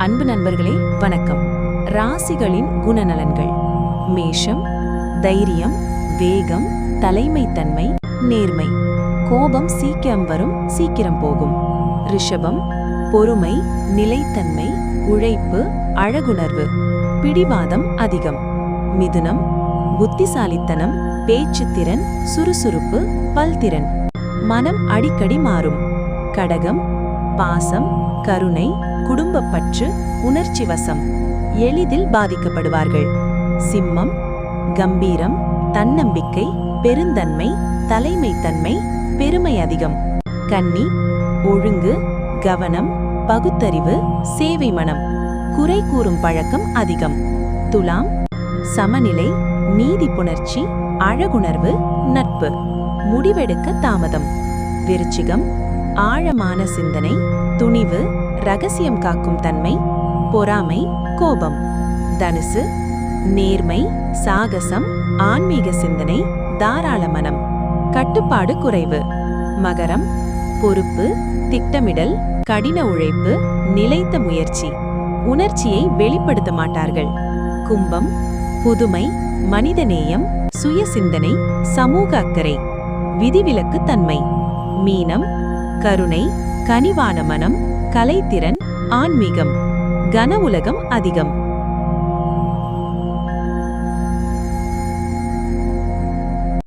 அன்பு நண்பர்களே வணக்கம். ராசிகளின் குணநலன்கள். மேஷம் தைரியம், வேகம், தலைமைத்தன்மை, நேர்மை. கோபம் சீக்கிரம் வரும், சீக்கிரம் போகும். ரிஷபம் பொறுமை, நிலைத்தன்மை, உழைப்பு, அழகுணர்வு, பிடிவாதம் அதிகம். மிதுனம் புத்திசாலித்தனம், பேச்சுத்திறன், சுறுசுறுப்பு, பல்திறன். மனம் அடிக்கடி மாறும். கடகம் பாசம், கருணை, குடும்பப்பற்று, உணர்ச்சி வசம், எளிதில் பாதிக்கப்படுவார்கள். சிம்மம் கம்பீரம், தன்னம்பிக்கை, பெருந்தன்மை, தலைமைத்தன்மை, பெருமை அதிகம். கன்னி ஒழுங்கு, கவனம், பகுத்தறிவு, சேவை மனம், குறை கூறும் பழக்கம் அதிகம். துலாம் சமநிலை, நீதி புணர்ச்சி, அழகுணர்வு, நட்பு, முடிவெடுக்க தாமதம். விருச்சிகம் ஆழமான சிந்தனை, துணிவு, ரகசியம் காக்கும் தன்மை, பொறாமை, கோபம். தனுசு நேர்மை, சாகசம், ஆன்மீக சிந்தனை, தாராள மனம், கட்டுப்பாடு குறைவு. மகரம் பொறுப்பு, திட்டமிடல், கடின உழைப்பு, நிலைத்த முயற்சி, உணர்ச்சியை வெளிப்படுத்த மாட்டார்கள். கும்பம் புதுமை, மனிதநேயம், சுய சிந்தனை, சமூக அக்கறை, விதிவிலக்கு தன்மை. மீனம் கருணை, கனிவான மனம், கலைத்திறன், ஆன்மீகம், கன உலகம் அதிகம்.